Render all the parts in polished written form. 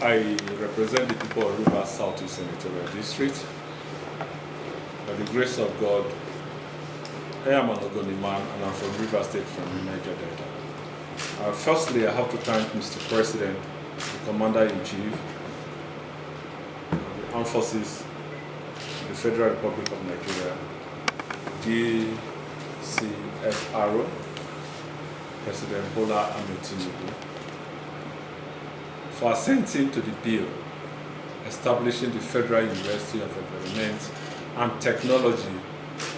I represent the people of Rivers Southeast Senatorial District. By the grace of God, I am an Ogoni man and I'm from Rivers State, from the Niger Delta. Firstly, I have to thank Mr. President, the Commander-in-Chief, the Armed Forces, the Federal Republic of Nigeria, GCFRO, President Bola Ahmed Tinubu, for assenting to the bill establishing the Federal University of Environment and Technology,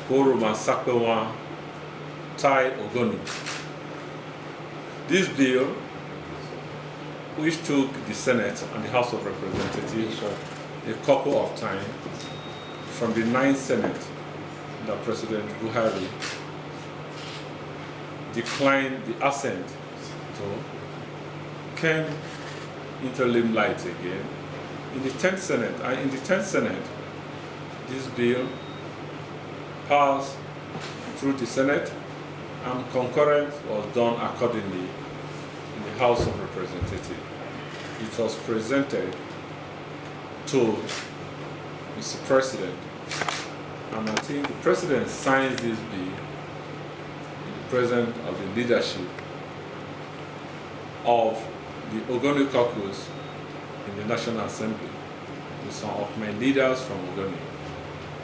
Koroma Sakpewa, Tai Ogoni. This bill, which took the Senate and the House of Representatives a couple of times, from the 9th Senate that President Buhari declined the assent to, came into limelight again in the 10th Senate. This bill passed through the Senate and concurrence was done accordingly in the House of Representatives. It was presented to Mr. President, and I think the President signs this bill in the presence of the leadership of the Ogoni caucus in the National Assembly, with some of my leaders from Ogoni.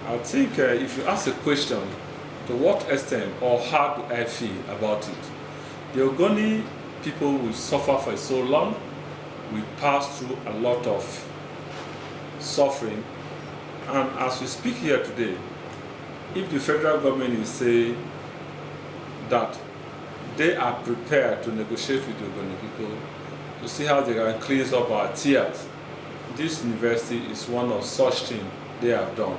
I think if you ask a question, to what extent or how do I feel about it? The Ogoni people will suffer for so long. We pass through a lot of suffering, and as we speak here today, if the federal government is saying that they are prepared to negotiate with the Ogoni people to see how they can cleanse up our tears, this university is one of such things they have done.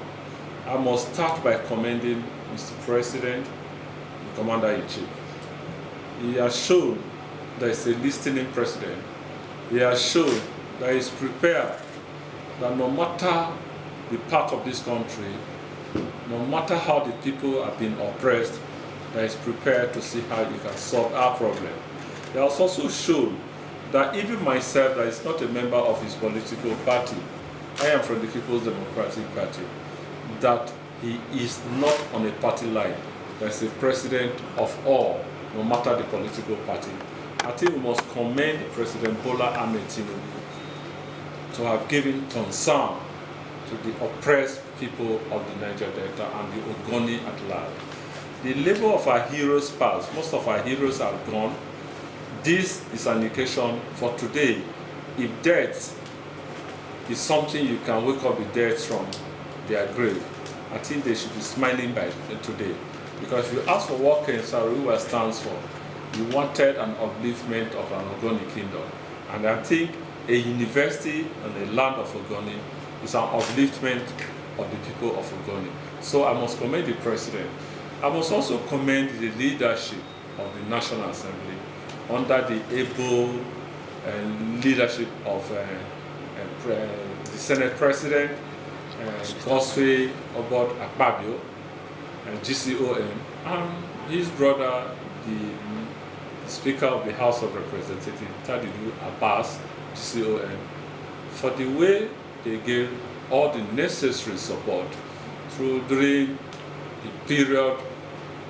I must start by commending Mr. President, the Commander-in-Chief. He has shown that he's a listening president. He has shown that he's prepared, that no matter the part of this country, no matter how the people have been oppressed, that he's prepared to see how he can solve our problem. He has also shown that even myself, that is not a member of his political party, I am from the People's Democratic Party, that he is not on a party line, that is a president of all, no matter the political party. I think we must commend President Bola Ahmed Tinubu to have given concern to the oppressed people of the Niger Delta and the Ogoni at large. The labor of our heroes past, most of our heroes are gone. This is an indication for today. If death is something you can wake up the dead from their grave, I think they should be smiling by today. Because if you ask for what Kensariwa stands for, you wanted an upliftment of an Ogoni kingdom. And I think a university on the land of Ogoni is an upliftment of the people of Ogoni. So I must commend the President. I must also commend the leadership of the National Assembly under the able leadership of the Senate President, Goswe Obod Akpabio, GCOM, and his brother, the Speaker of the House of Representatives, Tadidu Abbas, GCOM, for the way they gave all the necessary support during the period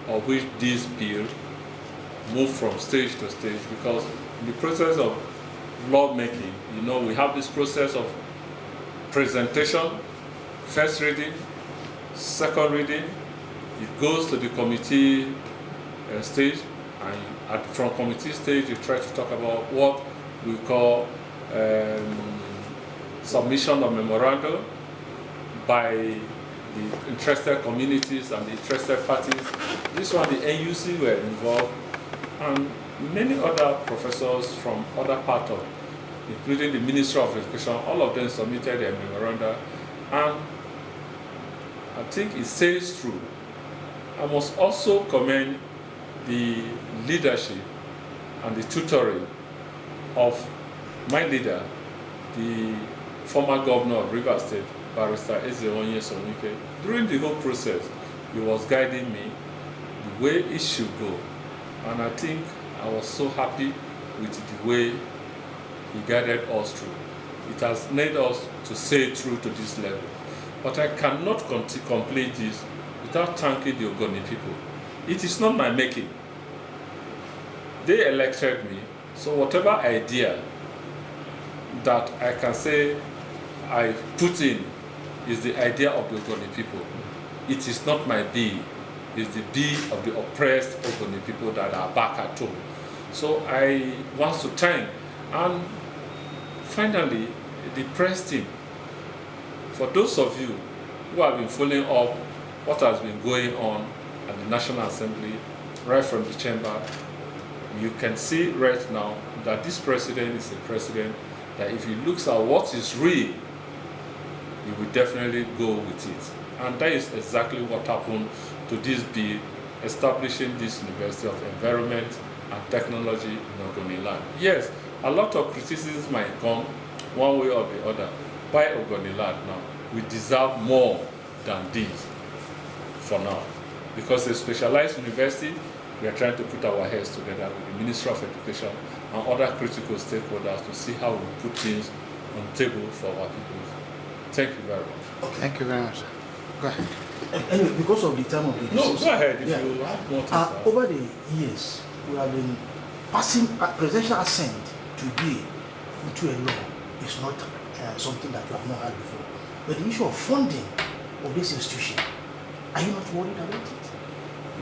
of which this bill moved from stage to stage, because in the process of lawmaking, we have this process of presentation, first reading, second reading, it goes to the committee stage, and from committee stage you try to talk about what we call submission of memorandum by the interested communities and the interested parties. This one, the NUC were involved, and many other professors from other parts of, including the Ministry of Education, all of them submitted their memoranda, and I think it says through. I must also commend the leadership and the tutoring of my leader, the former governor of Rivers State, Barrister Ezewonye Sonike. During the whole process, he was guiding me the way it should go. And I think I was so happy with the way he guided us through. It has made us to say through to this level. But I cannot complete this without thanking the Ogoni people. It is not my making. They elected me, so whatever idea that I can say I put in is the idea of the Ogoni people. It is not my be, it's the be of the oppressed Ogoni people that are back at home. So I want to thank, and finally, the press team. For those of you who have been following up what has been going on at the National Assembly, right from the chamber, you can see right now that this president is a president that if he looks at what is real, he will definitely go with it. And that is exactly what happened to this bill establishing this University of Environment and Technology in Ogoni land. Yes, a lot of criticism might come one way or the other by Ogoni land now. We deserve more than this for now. Because a specialized university, we are trying to put our heads together with the Ministry of Education and other critical stakeholders to see how we put things on the table for our people. Thank you very much. Okay. Thank you very much. Go ahead. Anyway, because of the time of the No, go ahead if you have more to over the years, we have been passing presidential assent to be into a law is not something that you have not had before. But the issue of funding of this institution, are you not worried about it?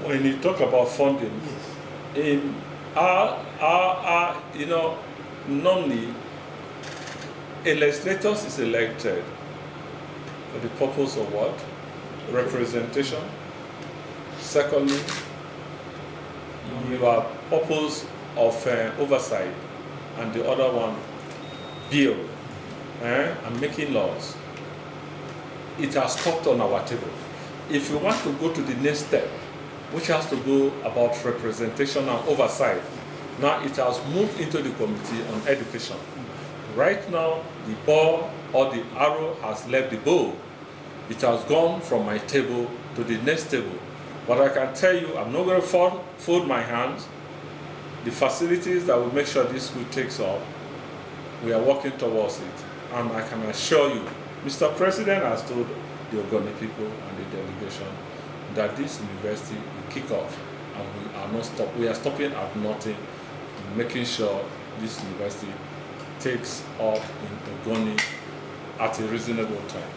When you talk about funding, Yes. in normally a legislator is elected for the purpose of what? Representation. Secondly, you have purpose of oversight, and the other one, bill and making laws. It has stopped on our table. If we want to go to the next step, which has to go about representation and oversight, now it has moved into the Committee on Education. Right now, the ball or the arrow has left the bow. It has gone from my table to the next table. But I can tell you, I'm not going to fold my hands. The facilities that will make sure this school takes off, we are working towards it. And I can assure you, Mr. President has told the Ogoni people and the delegation that this university will kick off, and we are not stop. We are stopping at nothing, making sure this university takes off in Ogoni at a reasonable time.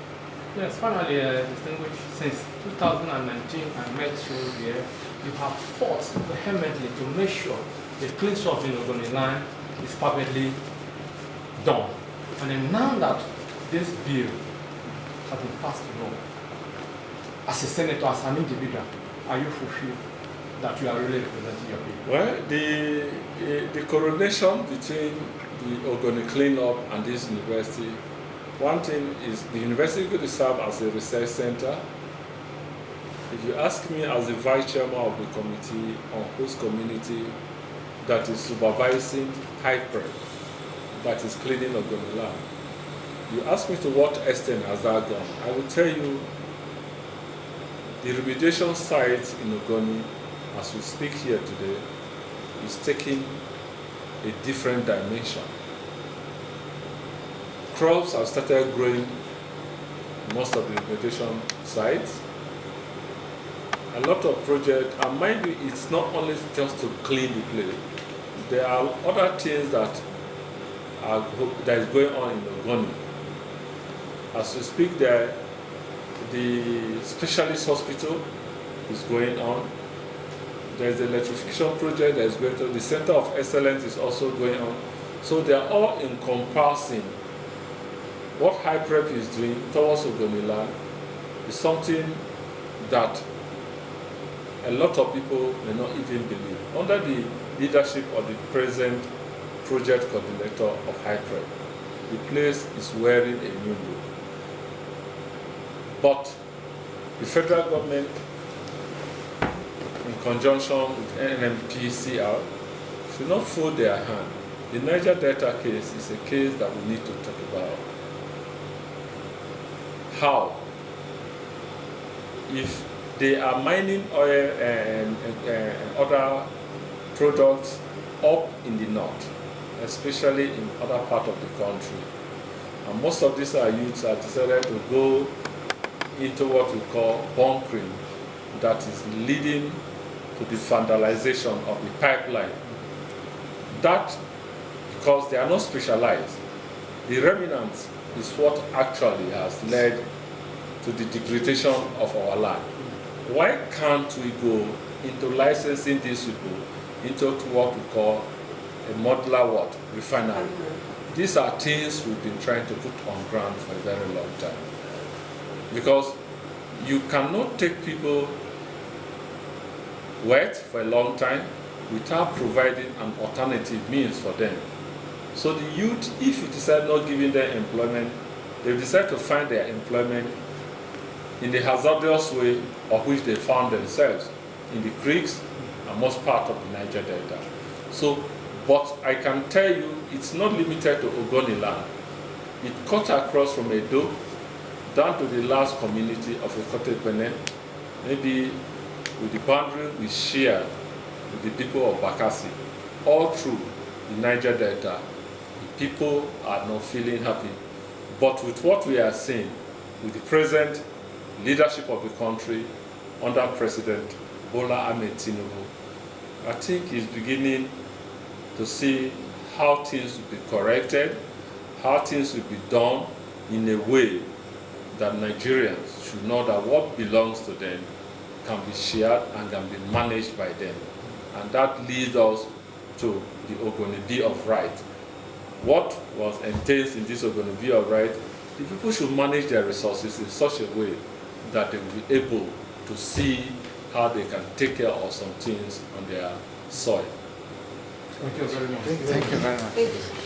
Yes, finally, distinguished, since 2019 I met you here, you have fought vehemently to make sure the clean up in Ogoni line is perfectly done. And then now that this bill has been passed law, as a senator, as an individual, are you fulfilled that you are really representing your people? Well, the correlation between the Ogoni cleanup and this university, one thing is the university could serve as a research center. If you ask me as the vice chairman of the committee on host community that is supervising high prep, that is cleaning Ogoni land, you ask me to what extent has that gone, I will tell you the remediation site in Ogoni, as we speak here today, is taking a different dimension. Crops have started growing in most of the remediation sites. A lot of projects, and mind you, it's not only just to clean the place. There are other things that is going on in Ogoni. As we speak there, the specialist hospital is going on. There's the electrification project that is going on. The Center of Excellence is also going on. So they are all encompassing what High Prep is doing towards Ogoni land is something that a lot of people may not even believe. Under the leadership of the present project coordinator of High Prep, the place is wearing a new look. But the federal government, in conjunction with NMPCR, should not fold their hand. The Niger Delta case is a case that we need to talk about. How? If they are mining oil and other products up in the north, especially in other part of the country, And most of these are youths that decided to go into what we call bunkering, that is leading to the vandalization of the pipeline. That, because they are not specialized, the remnants is what actually has led to the degradation of our land. Why can't we go into licensing these people into what we call a modular refinery? These are things we've been trying to put on ground for a very long time. Because you cannot take people wet for a long time without providing an alternative means for them. So the youth, if you decide not giving them employment, they decide to find their employment in the hazardous way of which they found themselves, in the creeks and most part of the Niger Delta. So, but I can tell you, it's not limited to Ogoni land. It cuts across from Edo down to the last community of Ekotepene, maybe with the boundary we share with the people of Bakassi. All through the Niger Delta, the people are not feeling happy. But with what we are seeing, with the present leadership of the country under President Bola Ahmed Tinubu, I think he's beginning to see how things will be corrected, how things will be done in a way that Nigerians should know that what belongs to them can be shared and can be managed by them. And that leads us to the Ogoni Bill of Rights. What was entailed in this Ogoni Bill of Rights, the people should manage their resources in such a way that they will be able to see how they can take care of some things on their soil. Thank you very much. Thank you very much. Thank you.